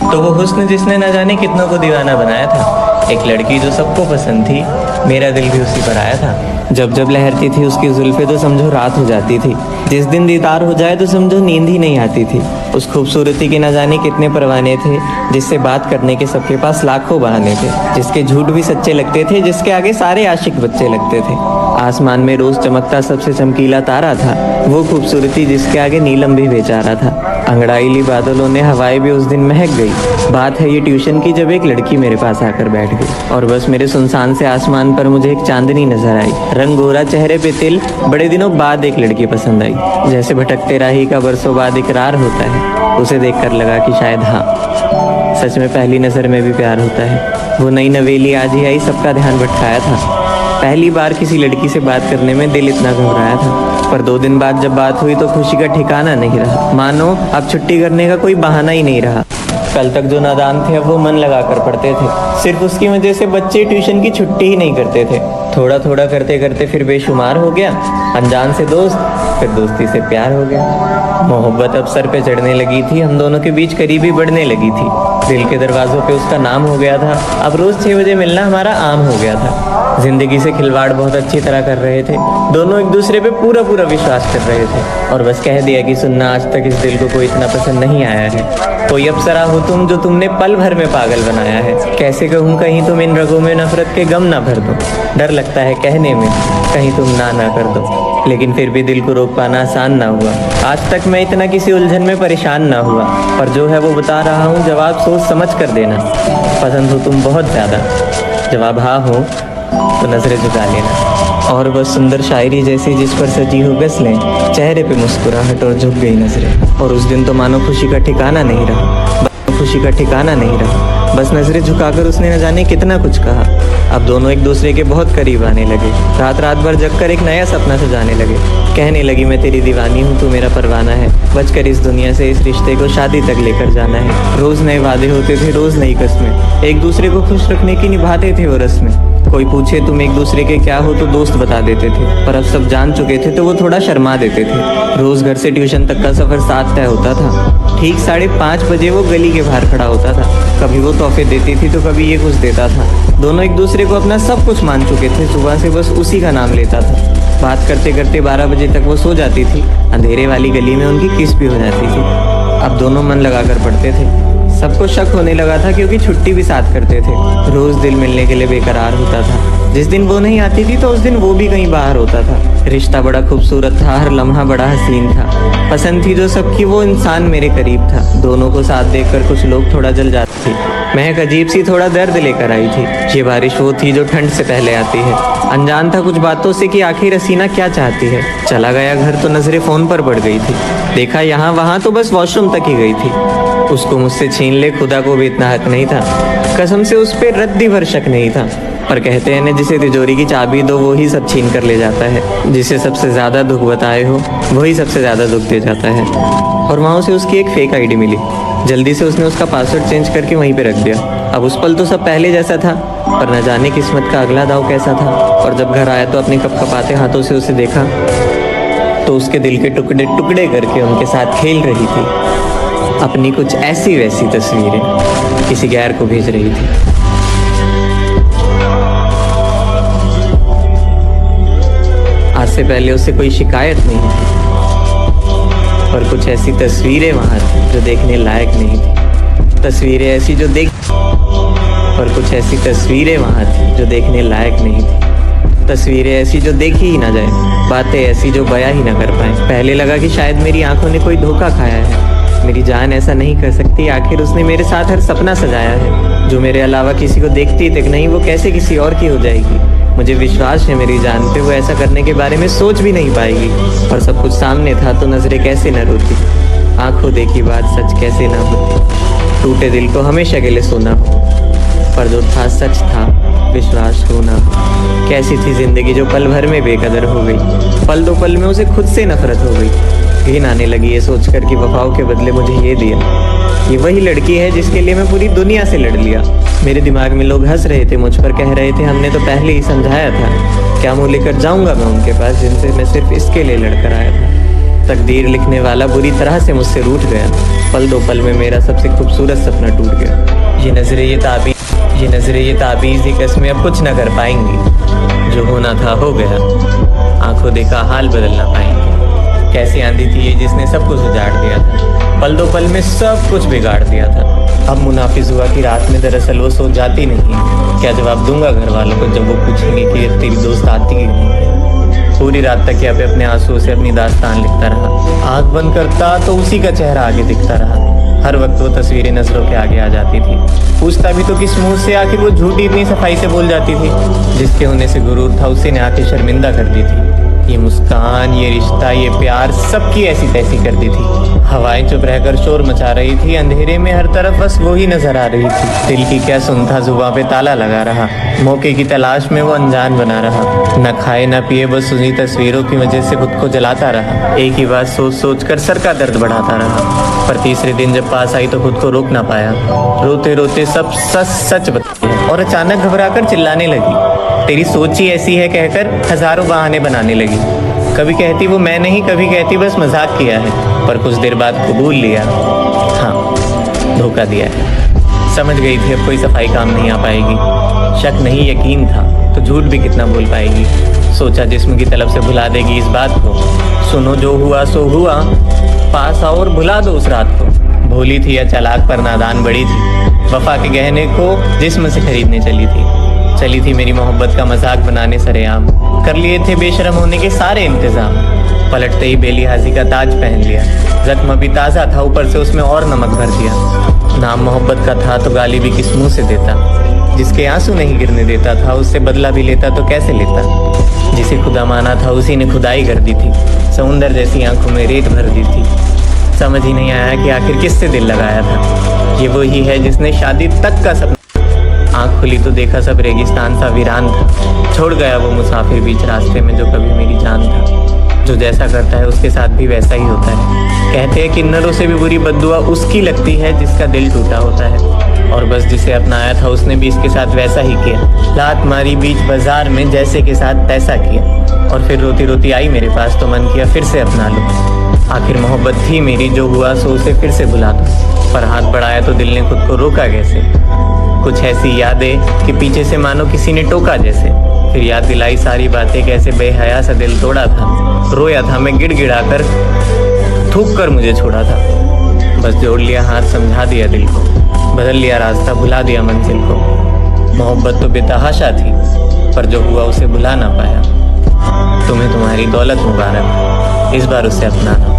तो वो हुस्न जिसने न जाने कितनों को दीवाना बनाया था, एक लड़की जो सबको पसंद थी, मेरा दिल भी उसी पर आया था। जब जब लहरती थी उसकी जुल्फे तो समझो रात हो जाती थी, जिस दिन दीदार हो जाए तो समझो नींद ही नहीं आती थी। उस खूबसूरती के न जाने कितने परवाने थे, जिससे बात करने के सबके पास लाखों बहाने थे, जिसके झूठ भी सच्चे लगते थे, जिसके आगे सारे आशिक बच्चे लगते थे। आसमान में रोज चमकता सबसे चमकीला तारा था, वो खूबसूरती जिसके आगे नीलम भी बेचारा था। अंगड़ाईली बादलों ने हवाएं भी उस दिन महक गई। बात है ये ट्यूशन की, जब एक लड़की मेरे पास आकर बैठ गई और बस मेरे सुनसान से आसमान पर मुझे एक चांदनी नजर आई। रंग गोरा, चेहरे पे तिल, बड़े दिनों बाद एक लड़की पसंद आई। जैसे भटकते राही का बरसों बाद इकरार होता है, उसे देखकर लगा कि शायद हाँ, सच में पहली नज़र में भी प्यार होता है। वो नई नवेली आज ही आई, सबका ध्यान भटकाया था। पहली बार किसी लड़की से बात करने में दिल इतना घबराया था, पर 2 दिन बाद जब बात हुई तो खुशी का ठिकाना नहीं रहा। मानो अब छुट्टी करने का कोई बहाना ही नहीं रहा। कल तक जो नादान थे अब वो मन लगाकर पढ़ते थे, सिर्फ उसकी वजह से बच्चे ट्यूशन की छुट्टी ही नहीं करते थे। थोड़ा थोड़ा करते करते फिर बेशुमार हो गया, अनजान से दोस्त, फिर दोस्ती से प्यार हो गया। मोहब्बत अब सर पे चढ़ने लगी थी, हम दोनों के बीच करीबी बढ़ने लगी थी। दिल के दरवाजों पे उसका नाम हो गया था, अब रोज 6 बजे मिलना हमारा आम हो गया था। जिंदगी से खिलवाड़ बहुत अच्छी तरह कर रहे थे, दोनों एक दूसरे पे पूरा पूरा विश्वास कर रहे थे, और बस कह दिया कि सुनना, आज तक इस दिल को कोई इतना पसंद नहीं आया है। कोई अप्सरा हो तुम जो तुमने पल भर में पागल बनाया है। कैसे कहूँ कहीं तुम इन रगों में नफरत के गम ना भर दो, डर लगता है कहने में कहीं तुम ना कर दो। लेकिन फिर भी दिल को रोक पाना आसान ना हुआ। आज तक मैं इतना किसी उलझन में परेशान ना हुआ, पर जो है वो बता रहा हूँ, जवाब सोच समझ कर देना। पसंद हो तुम बहुत ज़्यादा, जवाब हाँ हो तो नजरें झुका लेना। और बस सुंदर शायरी जैसी जिस पर सजी हो गज़लें, चेहरे पे मुस्कुराहट और झुक गई नजरें। और उस दिन तो मानो खुशी का ठिकाना नहीं रहा, खुशी का ठिकाना नहीं रहा। बस नजरें झुकाकर उसने न जाने कितना कुछ कहा। अब दोनों एक दूसरे के बहुत करीब आने लगे, रात रात भर जगकर एक नया सपना सजाने लगे। कहने लगी मैं तेरी दीवानी हूँ, तू मेरा परवाना है, बचकर इस दुनिया से इस रिश्ते को शादी तक लेकर जाना है। रोज नए वादे होते थे, रोज नई कस्में, एक दूसरे को खुश रखने की निभाते थे वो रस्में। कोई पूछे तुम एक दूसरे के क्या हो तो दोस्त बता देते थे, पर अब सब जान चुके थे तो वो थोड़ा शर्मा देते थे। रोज घर से ट्यूशन तक का सफर साथ तय होता था। ठीक 5:30 बजे वो गली के बाहर खड़ा होता था। कभी वो तोहफे देती थी तो कभी ये कुछ देता था। दोनों एक दूसरे को अपना सब कुछ मान चुके थे, सुबह से बस उसी का नाम लेता था। बात करते करते 12 बजे तक वो सो जाती थी, अंधेरे वाली गली में उनकी किस भी हो जाती थी। अब दोनों मन लगाकर पढ़ते थे। सबको शक होने लगा था क्योंकि छुट्टी भी साथ करते थे। रोज दिल मिलने के लिए बेकरार होता था। जिस दिन वो नहीं आती थी तो उस दिन वो भी कहीं बाहर होता था। रिश्ता बड़ा खूबसूरत था, हर लम्हा बड़ा हसीन था। पसंद थी जो सबकी वो इंसान मेरे करीब था। दोनों को साथ देखकर कुछ लोग थोड़ा जल जाते थे। महक अजीब सी थोड़ा दर्द लेकर आई थी। ये बारिश वो थी जो ठंड से पहले आती है। अनजान था कुछ बातों से कि आखिर हसीना क्या चाहती है। चला गया घर तो नजरें फोन पर पड़ गई थी। देखा यहाँ वहाँ तो बस वॉशरूम तक ही गई थी। उसको मुझसे छीन ले खुदा को भी इतना हक नहीं था। कसम से उस पर रद्दी भर शक नहीं था। पर कहते हैं ना, जिसे तिजोरी की चाबी दो वो ही सब छीन कर ले जाता है। जिसे सबसे ज़्यादा दुख बताए हो वही सबसे ज़्यादा दुख दे जाता है। और वहाँ उसे उसकी एक फेक आईडी मिली। जल्दी से उसने उसका पासवर्ड चेंज करके वहीं पे रख दिया। अब उस पल तो सब पहले जैसा था, पर न जाने किस्मत का अगला दाव कैसा था। और जब घर आया तो अपने कपकपाते हाथों से उसे देखा तो उसके दिल के टुकड़े टुकड़े करके उनके साथ खेल रही थी। अपनी कुछ ऐसी वैसी तस्वीरें किसी गैर को भेज रही थी। आज से पहले उससे कोई शिकायत नहीं थी, पर कुछ ऐसी तस्वीरें वहाँ थी जो देखने लायक नहीं थी। तस्वीरें ऐसी जो पर कुछ ऐसी तस्वीरें वहाँ थी जो देखने लायक नहीं थी। तस्वीरें ऐसी जो देखी ही ना जाए, बातें ऐसी जो बयां ही ना कर पाए। पहले लगा कि शायद मेरी आंखों ने कोई धोखा खाया है। मेरी जान ऐसा नहीं कर सकती, आखिर उसने मेरे साथ हर सपना सजाया है। जो मेरे अलावा किसी को देखती तक नहीं, वो कैसे किसी और की हो जाएगी। मुझे विश्वास है मेरी जान पे, वो ऐसा करने के बारे में सोच भी नहीं पाएगी। और सब कुछ सामने था तो नजरें कैसे न रोती, आंखों देखी बात सच कैसे ना होती। टूटे दिल को हमेशा के लिए सोना हो, पर जो था सच था, विश्वास होना हो। कैसी थी जिंदगी जो पल भर में बेकदर हो गई। पल दो पल में उसे खुद से नफरत हो गई। घिन आने लगी ये सोचकर कि वफाओं के बदले मुझे ये दिया। ये वही लड़की है जिसके लिए मैं पूरी दुनिया से लड़ लिया। मेरे दिमाग में लोग हंस रहे थे, मुझ पर कह रहे थे हमने तो पहले ही समझाया था। क्या मुँह लेकर जाऊंगा मैं उनके पास जिनसे मैं सिर्फ इसके लिए लड़कर आया था। तकदीर लिखने वाला बुरी तरह से मुझसे रूठ गया। पल दो पल में मेरा सबसे खूबसूरत सपना टूट गया। ये नजरें ये ताबीज़ ये कस्में अब कुछ न कर पाएंगी। जो होना था हो गया, आंखों देखा हाल बदल ना पाएंगे। कैसी आंधी थी ये जिसने सब कुछ उजाड़ दिया था। पल दो पल में सब कुछ बिगाड़ दिया था। अब मुनाफिज हुआ कि रात में दरअसल वो सो जाती नहीं। क्या जवाब दूंगा घर वालों को जब वो पूछेंगे कि ये तेरी दोस्त आती ही नहीं। पूरी रात तक या पे अपने आंसुओं से अपनी दास्तान लिखता रहा। आँख बंद करता तो उसी का चेहरा आगे दिखता रहा। हर वक्त वो तस्वीरें नजरों के आगे आ जाती थी। पूछता भी तो किस मुंह से, आखिर वो झूठी इतनी सफाई से बोल जाती थी। जिसके होने से गुरूर था उसी ने आके शर्मिंदा कर दी थी। ये मुस्कान, ये रिश्ता, ये प्यार सबकी ऐसी तैसी कर दी थी। हवाएं चुप रहकर शोर मचा रही थी। अंधेरे में हर तरफ बस वो ही नजर आ रही थी। दिल की क्या सुनता, जुबां पे ताला लगा रहा। मौके की तलाश में वो अनजान बना रहा। न खाए न पिए बस उन्हीं तस्वीरों की वजह से खुद को जलाता रहा। एक ही बात सोच सोच कर सर का दर्द बढ़ाता रहा। पर तीसरे दिन जब पास आई तो खुद को रोक ना पाया। रोते रोते सब सच सच बताया और अचानक घबराकर चिल्लाने लगी। तेरी सोच ही ऐसी है कहकर हजारों बहाने बनाने लगी। कभी कहती वो मैं नहीं, कभी कहती बस मजाक किया है। पर कुछ देर बाद कबूल लिया, हाँ धोखा दिया है। समझ गई थी अब कोई सफाई काम नहीं आ पाएगी। शक नहीं यकीन था तो झूठ भी कितना बोल पाएगी। सोचा जिस्म की तलब से भुला देगी इस बात को। सुनो जो हुआ सो हुआ, पास आओ और भुला दो उस रात को। भोली थी या चालाक पर नादान बड़ी थी। वफा के गहने को जिस्म से खरीदने चली थी मेरी मोहब्बत का मजाक बनाने सरेआम। कर लिए थे बेशरम होने के सारे इंतजाम। पलटते ही बेलिहाजी का ताज पहन लिया। जख्म भी ताज़ा था, ऊपर से उसमें और नमक भर दिया। नाम मोहब्बत का था तो गाली भी किस मुंह से देता। जिसके आंसू नहीं गिरने देता था उससे बदला भी लेता तो कैसे लेता। जिसे खुदा माना था उसी ने खुदाई कर दी थी। समुंदर जैसी आंखों में रेत भर दी थी। समझ ही नहीं आया कि आखिर किससे दिल लगाया था। ये वही है जिसने शादी तक का सपना। आँख खुली तो देखा सब रेगिस्तान सा वीरान था। छोड़ गया वो मुसाफिर बीच रास्ते में जो कभी मेरी जान था। जो जैसा करता है उसके साथ भी वैसा ही होता है। कहते हैं किन्नरों से भी बुरी बद्दुआ उसकी लगती है जिसका दिल टूटा होता है। और बस जिसे अपनाया था उसने भी इसके साथ वैसा ही किया। लात मारी बीच बाजार में जैसे के साथ तैसा किया। और फिर रोती रोती आई मेरे पास तो मन किया फिर से अपना लो। आखिर मोहब्बत थी मेरी, जो हुआ सो उसे फिर से भुला दो। पर हाथ बढ़ाया तो दिल ने खुद को रोका कैसे। कुछ ऐसी यादें कि पीछे से मानो किसी ने टोका जैसे। फिर याद दिलाई सारी बातें, कैसे बेहया सा दिल तोड़ा था। रोया था मैं गिड़गिड़ा कर, थूक कर मुझे छोड़ा था। बस जोड़ लिया हाथ, समझा दिया दिल को। बदल लिया रास्ता, भुला दिया मंजिल को। मोहब्बत तो बेतहाशा थी पर जो हुआ उसे भुला ना पाया। तुम्हें तुम्हारी दौलत मुबारक, इस बार उसे अपनाना।